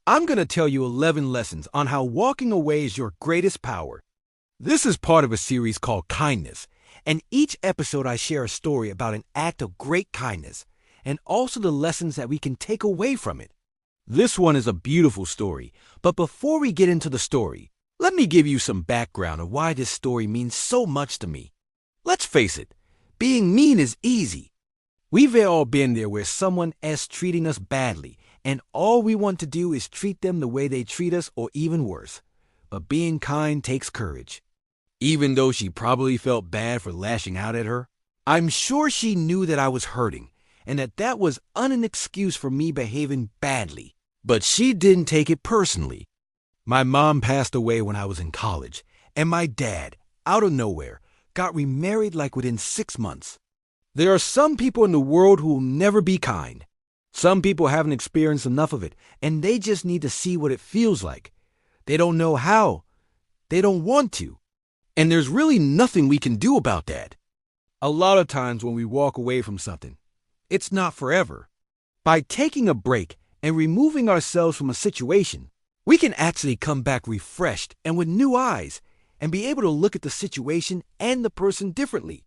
I'm going to tell you 11 lessons on how walking away is your greatest power. This is part of a series called Kindness, and each episode I share a story about an act of great kindness and also the lessons that we can take away from it. This one is a beautiful story, but before we get into the story, let me give you some background of why this story means so much to me. Let's face it, being mean is easy. We've all been there where someone is treating us badly, and all we want to do is treat them the way they treat us or even worse. But being kind takes courage. Even though she probably felt bad for lashing out at her, I'm sure she knew that I was hurting and that was an excuse for me behaving badly. But she didn't take it personally. My mom passed away when I was in college, and my dad, out of nowhere, got remarried like within 6 months. There are some people in the world who will never be kind. Some people haven't experienced enough of it, and they just need to see what it feels like. They don't know how. They don't want to. And there's really nothing we can do about that. A lot of times when we walk away from something, it's not forever. By taking a break and removing ourselves from a situation, we can actually come back refreshed and with new eyes and be able to look at the situation and the person differently.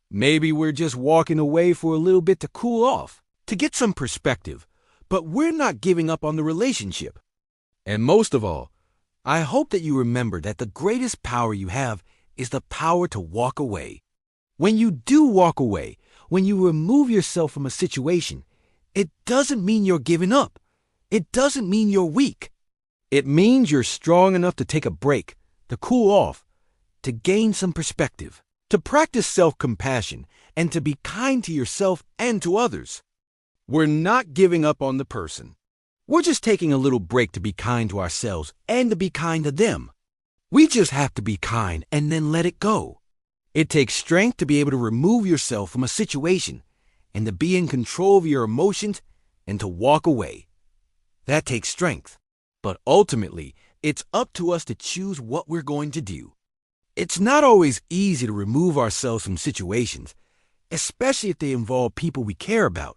Maybe we're just walking away for a little bit to cool off, to get some perspective, but we're not giving up on the relationship. And most of all, I hope that you remember that the greatest power you have is the power to walk away. When you do walk away, when you remove yourself from a situation, it doesn't mean you're giving up. It doesn't mean you're weak. It means you're strong enough to take a break, to cool off, to gain some perspective, to practice self-compassion, and to be kind to yourself and to others. We're not giving up on the person. We're just taking a little break to be kind to ourselves and to be kind to them. We just have to be kind and then let it go. It takes strength to be able to remove yourself from a situation and to be in control of your emotions and to walk away. That takes strength. But ultimately, it's up to us to choose what we're going to do. It's not always easy to remove ourselves from situations, especially if they involve people we care about,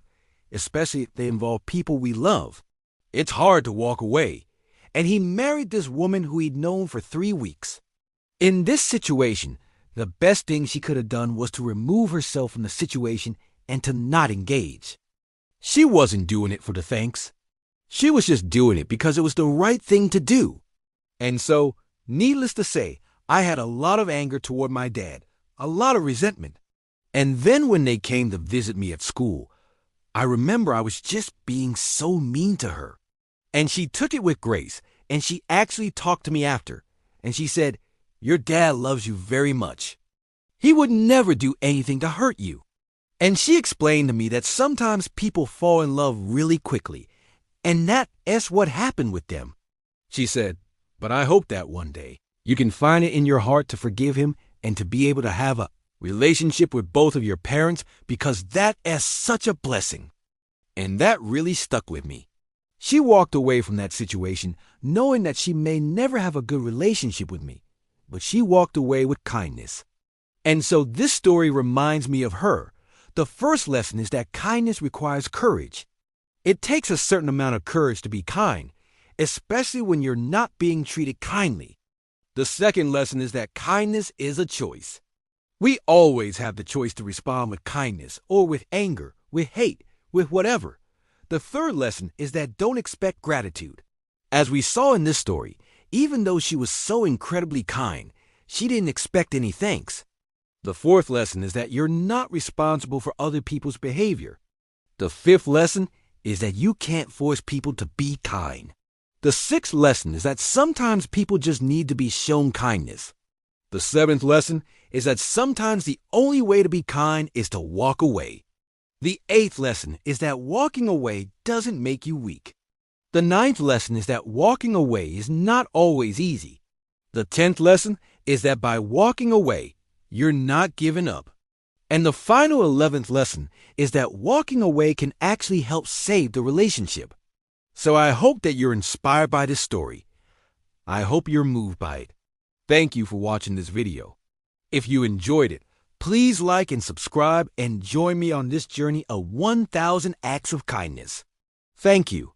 especially if they involve people we love. It's hard to walk away. And he married this woman who he'd known for 3 weeks. In this situation, the best thing she could have done was to remove herself from the situation and to not engage. She wasn't doing it for the thanks. She was just doing it because it was the right thing to do. And so, needless to say, I had a lot of anger toward my dad, a lot of resentment. And then when they came to visit me at school, I remember I was just being so mean to her. And she took it with grace, and she actually talked to me after, and she said, "Your dad loves you very much. He would never do anything to hurt you." And she explained to me that sometimes people fall in love really quickly, and that is what happened with them. She said, "But I hope that one day you can find it in your heart to forgive him and to be able to have a relationship with both of your parents, because that is such a blessing." And that really stuck with me. She walked away from that situation knowing that she may never have a good relationship with me, but she walked away with kindness. And so this story reminds me of her. The first lesson is that kindness requires courage. It takes a certain amount of courage to be kind, especially when you're not being treated kindly. The second lesson is that kindness is a choice. We always have the choice to respond with kindness or with anger, with hate, with whatever. The third lesson is that don't expect gratitude. As we saw in this story, even though she was so incredibly kind, she didn't expect any thanks. The fourth lesson is that you're not responsible for other people's behavior. The fifth lesson is that you can't force people to be kind. The sixth lesson is that sometimes people just need to be shown kindness. The seventh lesson is that sometimes the only way to be kind is to walk away. The eighth lesson is that walking away doesn't make you weak. The ninth lesson is that walking away is not always easy. The 10th lesson is that by walking away, you're not giving up. And the final 11th lesson is that walking away can actually help save the relationship. So I hope that you're inspired by this story. I hope you're moved by it. Thank you for watching this video. If you enjoyed it, please like and subscribe and join me on this journey of 1,000 acts of kindness. Thank you.